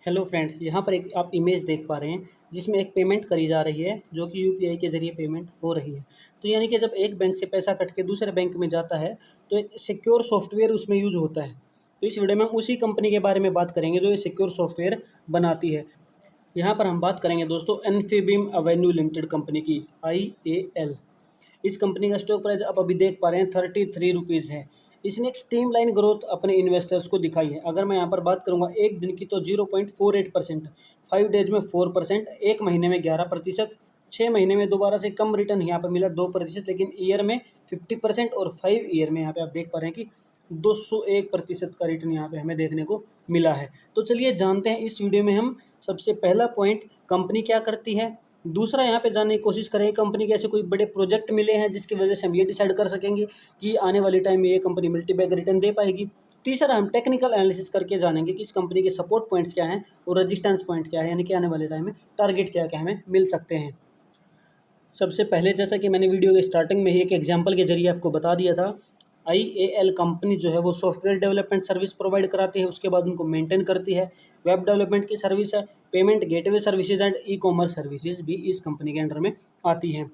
Hello friends, यहाँ पर एक आप इमेज देख पा रहे हैं जिसमें एक पेमेंट करी जा रही है जो कि यूपीआई के ज़रिए पेमेंट हो रही है। तो यानी कि जब एक बैंक से पैसा कट के दूसरे बैंक में जाता है तो एक सिक्योर सॉफ्टवेयर उसमें यूज़ होता है। तो इस वीडियो में हम उसी कंपनी के बारे में बात करेंगे जो ये सिक्योर सॉफ्टवेयर बनाती है। यहाँ पर हम बात करेंगे दोस्तों इन्फीबीम एवेन्यू लिमिटेड कंपनी की, IAL। इस कंपनी का स्टॉक प्राइस आप अभी देख पा रहे हैं 33 रुपीज़ है। इसने एक स्ट्रीमलाइन ग्रोथ अपने इन्वेस्टर्स को दिखाई है। अगर मैं यहाँ पर बात करूँगा एक दिन की तो 0.48%, 5 डेज में 4%, एक महीने में 11%, 6 महीने में दोबारा से कम रिटर्न यहाँ पर मिला 2%, लेकिन ईयर में 50% और 5 ईयर में यहाँ पे आप देख पा रहे हैं कि 201% का रिटर्न यहाँ पे हमें देखने को मिला है। तो चलिए जानते हैं इस वीडियो में हम सबसे पहला पॉइंट कंपनी क्या करती है, दूसरा यहाँ पे जानने की कोशिश करेंगे कंपनी के ऐसे कोई बड़े प्रोजेक्ट मिले हैं जिसकी वजह से हम ये डिसाइड कर सकेंगे कि आने वाले टाइम में ये कंपनी मल्टीबैग रिटर्न दे पाएगी। तीसरा हम टेक्निकल एनालिसिस करके जानेंगे कि इस कंपनी के सपोर्ट पॉइंट्स क्या हैं और रेजिस्टेंस पॉइंट क्या है, यानी कि आने वाले टाइम में टारगेट क्या क्या हमें मिल सकते हैं। सबसे पहले जैसा कि मैंने वीडियो के स्टार्टिंग में ही एक एग्जांपल के जरिए आपको बता दिया था, IAL कंपनी जो है वो सॉफ्टवेयर डेवलपमेंट सर्विस प्रोवाइड कराती है, उसके बाद उनको मेंटेन करती है। वेब डेवलपमेंट की सर्विस है, payment gateway services and e commerce services भी इस कंपनी के अंडर में आती हैं।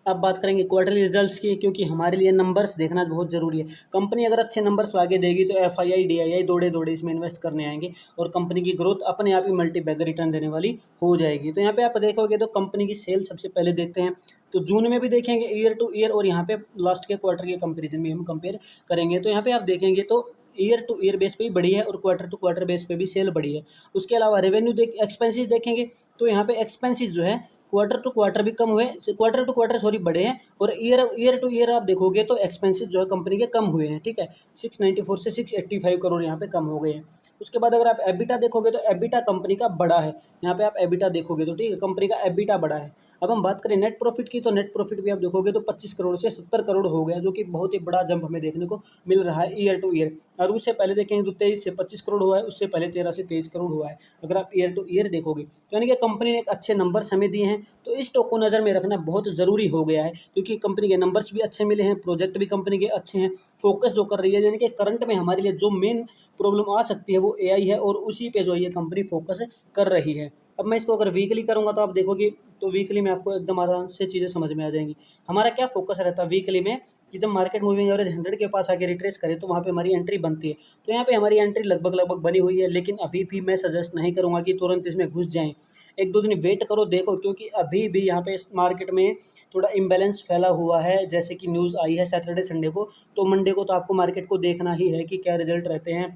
अब बात करेंगे क्वार्टरली रिजल्ट्स की, क्योंकि हमारे लिए नंबर्स देखना बहुत ज़रूरी है। कंपनी अगर अच्छे नंबर्स लाके देगी तो FII DII दौड़े दौड़े इसमें इन्वेस्ट करने आएंगे और कंपनी की ग्रोथ अपने आप ही मल्टीबैग रिटर्न देने वाली हो जाएगी। तो यहाँ पे आप देखोगे तो कंपनी की सेल सबसे पहले देखते हैं, तो जून में भी देखेंगे ईयर टू ईयर, और यहाँ पे लास्ट के क्वार्टर के कंपेरिजन भी हम कंपेयर करेंगे। तो यहाँ पे आप देखेंगे तो ईयर टू ईयर बेस पे भी बढ़ी है और क्वार्टर टू क्वार्टर बेस पे भी सेल बढ़ी है। उसके अलावा रेवेन्यू एक्सपेंसेस देखेंगे तो यहाँ पे एक्सपेंसेस जो है क्वार्टर टू क्वार्टर भी कम हुए, क्वार्टर टू क्वार्टर सॉरी बढ़े हैं, और ईयर टू ईयर आप देखोगे तो एक्सपेंसेस जो है कंपनी के कम हुए हैं। ठीक है, 694 से 685 करोड़ यहाँ पे कम हो गए हैं। उसके बाद अगर आप एबिटा देखोगे तो एबिटा कंपनी का बड़ा है। यहाँ पे आप एबिटा देखोगे तो ठीक है, कंपनी का एबिटा बड़ा है। अब हम बात करें नेट प्रॉफिट की, तो नेट प्रॉफिट भी आप देखोगे तो 25 करोड़ से 70 करोड़ हो गया, जो कि बहुत ही बड़ा जंप हमें देखने को मिल रहा है ईयर टू ईयर। और उससे पहले देखेंगे तो 23 से 25 करोड़ हुआ है, उससे पहले 13 से 23 करोड़ हुआ है अगर आप ईयर टू ईयर देखोगे। तो यानी कि कंपनी ने एक अच्छे नंबर्स हमें दिए हैं, तो इस स्टॉक को नज़र में रखना बहुत ज़रूरी हो गया है, क्योंकि कंपनी के नंबर्स भी अच्छे मिले हैं, प्रोजेक्ट भी कंपनी के अच्छे हैं, फोकस जो कर रही है, यानी कि करंट में हमारे लिए जो मेन प्रॉब्लम आ सकती है वो AI है, और उसी पे जो ये कंपनी फोकस कर रही है। अब मैं इसको अगर वीकली करूँगा तो आप देखोगे तो वीकली में आपको एकदम आराम से चीज़ें समझ में आ जाएंगी। हमारा क्या फोकस रहता है वीकली में कि जब मार्केट मूविंग एवरेज 100 के पास आके रिट्रेस करे तो वहाँ पे हमारी एंट्री बनती है। तो यहाँ पे हमारी एंट्री लगभग बनी हुई है, लेकिन अभी भी मैं सजेस्ट नहीं करूँगा कि तुरंत इसमें घुस जाएं। एक दो दिन वेट करो, देखो, क्योंकि अभी भी यहाँ पे इस मार्केट में थोड़ा इम्बैलेंस फैला हुआ है। जैसे कि न्यूज़ आई है सैटरडे संडे को, तो मंडे को तो आपको मार्केट को देखना ही है कि क्या रिजल्ट रहते हैं।